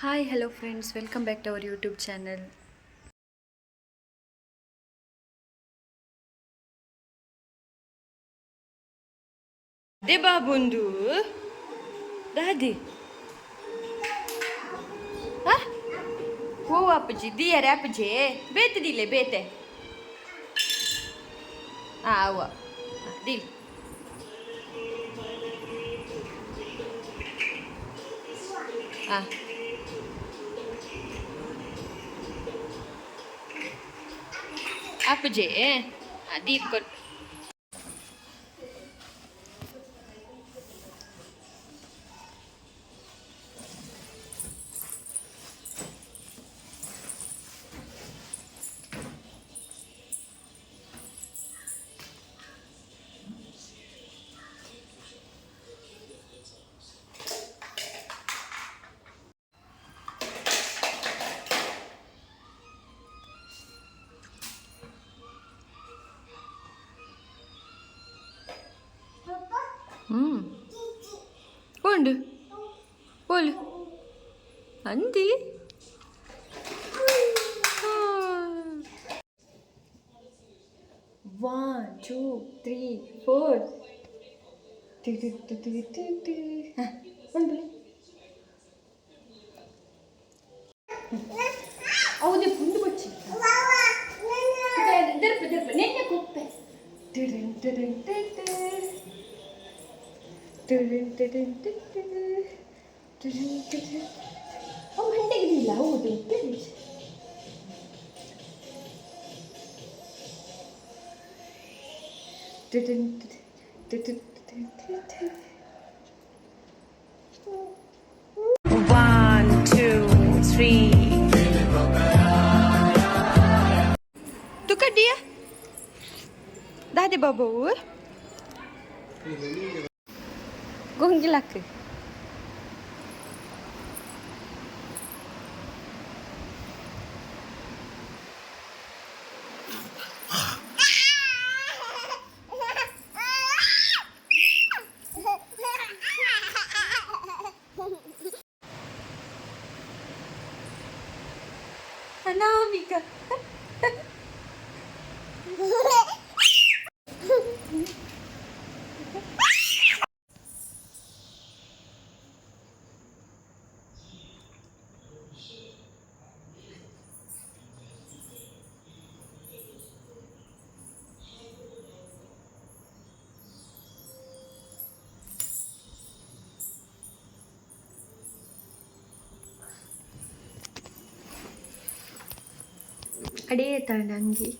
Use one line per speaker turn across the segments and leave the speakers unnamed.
Hi, hello friends, welcome back to our YouTube channel. Deba bundu, dadi. Hah? Wo apaji, dia apaji, bete dile bete. Ah, awa. Dil. Ah, apaji, ah, dil kod. Onde? Olha. Andi. One, two, three, four. Hah, onde? Aude bundu bachi. Derpa, nenne kuppe. Tudun, tudun, tudun. Tudun, tudun, tudun. Tudun, tudun. Oh, hande gidila, aude, tudun. Tudun, tudun, tudun, tudun.
One, two, three.
Tu ka dia? Dah ada bau? Gong gelak ke? Anamika. Ade tandangi.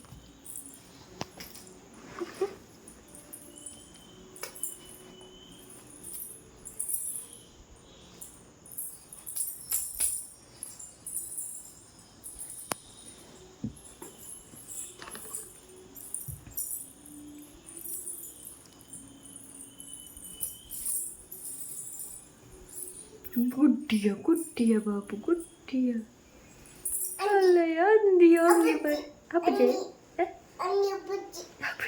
Good dia babu, good dia. Alay, andi, andi par. Apa je? Eh? Apa?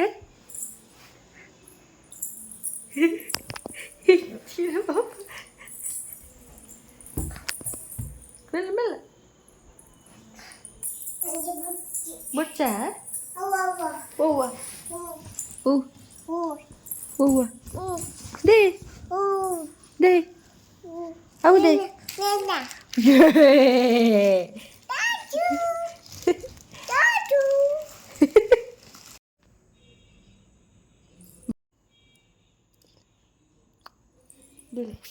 Eh? Dia babu. Mel, mel. Bocah? Owa. Oh. Owa. De. De. Au de. Yeah. Dile.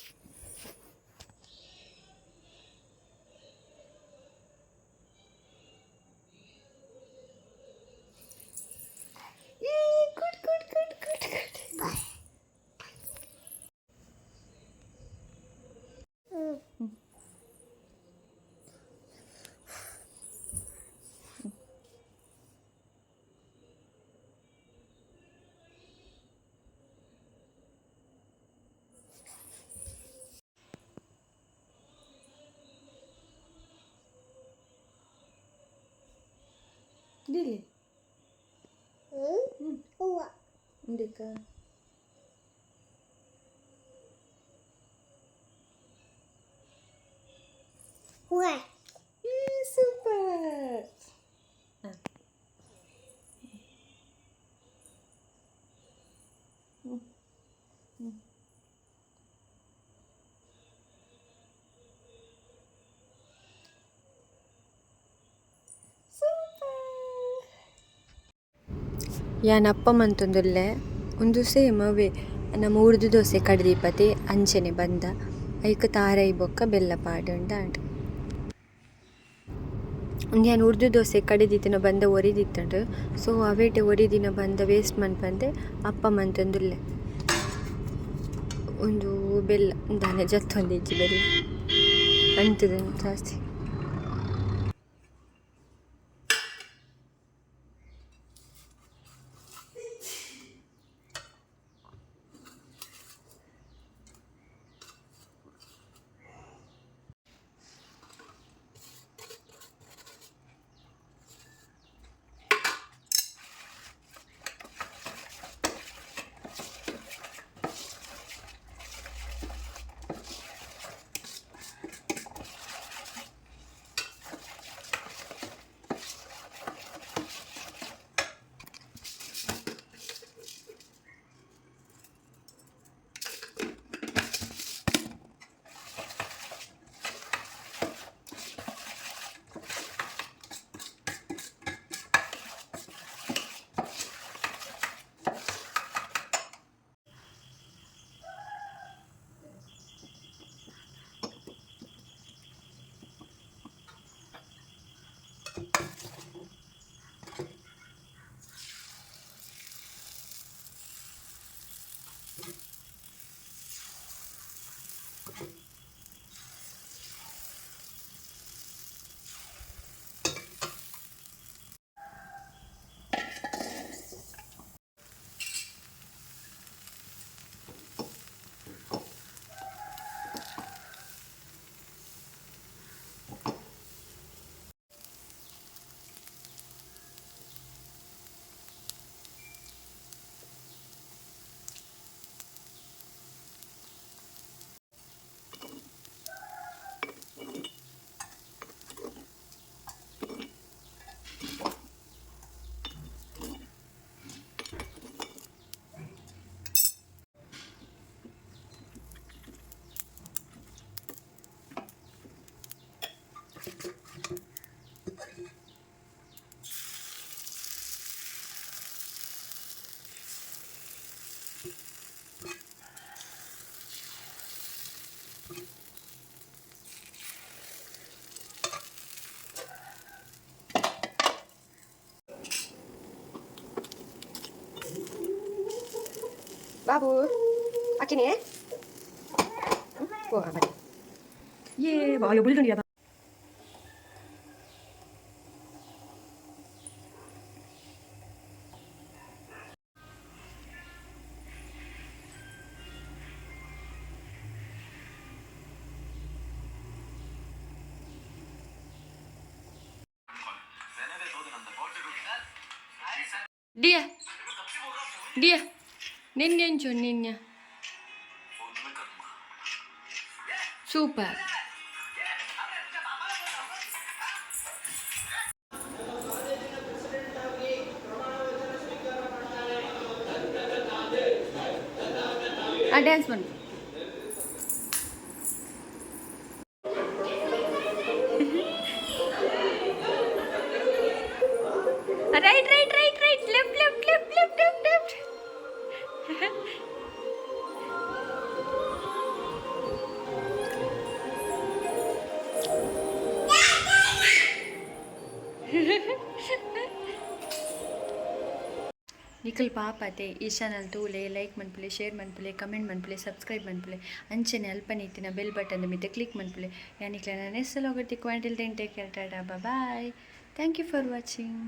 Good. Dile. Ndeka. Super.
ಯಾನ್ ಅಪ್ಪ ಮಂತೊಂದುಲ್ಲೆ ಒಂದು same ಅವೇ ನಮ್ಮ ಉರ್ದು ದೋಸೆ ಕಡ್ದಿಪ್ಪತಿ ಅಂಚೆನೆ ಬಂದ hike ತಾರೈ ಬೊಕ್ಕ ಬೆಲ್ಲ ಪಾಡುಂಡ and ಒಂದು ಯಾನ್ ಉರ್ದು ದೋಸೆ ಕಡಿದಿತ್ತಿನ ಬಂದ ಒರಿದಿತ್ತಂಡು ಸೊ ಅವೇಟೆ ಒರಿದಿನ ಬಂದ ವೇಸ್ಟ್ ಮನ್ಪಂದೆ ಅಪ್ಪ ಮಂತೊಂದುಲ್ಲೆ ಒಂದು ಬೆಲ್ಲ ದಾನೆ ಜತ್ತೊಂದಿಜ್ಜಿ ಬೆಲ್ಲ ಅಂಟುದು ಜಾಸ್ತಿ.
ಬಾಬು ಅಕ್ಕಿನೇ ಓ ಬನ್ನಿ
ಏ ಬಾಯೋ ಬುಲ್ದುಂಡಿಯ ಡಿಯ ಡಿಯ ನಿನ್ನೆಂಚು ನಿನ್ನೆ ಸೂಪರ್. ಡ್ಯಾನ್ಸ್ ಬನ್ನಿ. Right right right right left left left left left left. ನಿಖಲ್ ಪಾಪತೆ ಈ ಚಾನಲ್ ತೂಲೆ ಲೈಕ್ ಮನ್ಪುಲೆ ಶೇರ್ ಮನ್ಪುಲೆ ಕಮೆಂಟ್ ಮನ್ಪುಲೆ ಸಬ್ಸ್ಕ್ರೈಬ್ ಮನ್ಪುಲೆ ಅಂಚೆನೆ ಅಲ್ಪ ನೀತಿನ ಬೆಲ್ ಬಟನ್ ಮಿತ್ತೆ ಕ್ಲಿಕ್ ಮನ್ಪುಲೆ ಯಾನಿಕ್ಲ ನಾನು ಎಸ್ಸಲ್ಲಿ ಹೋಗುತ್ತೆ ಕ್ವಾಂಟಿಲ್ take care tata bye. Thank you for watching.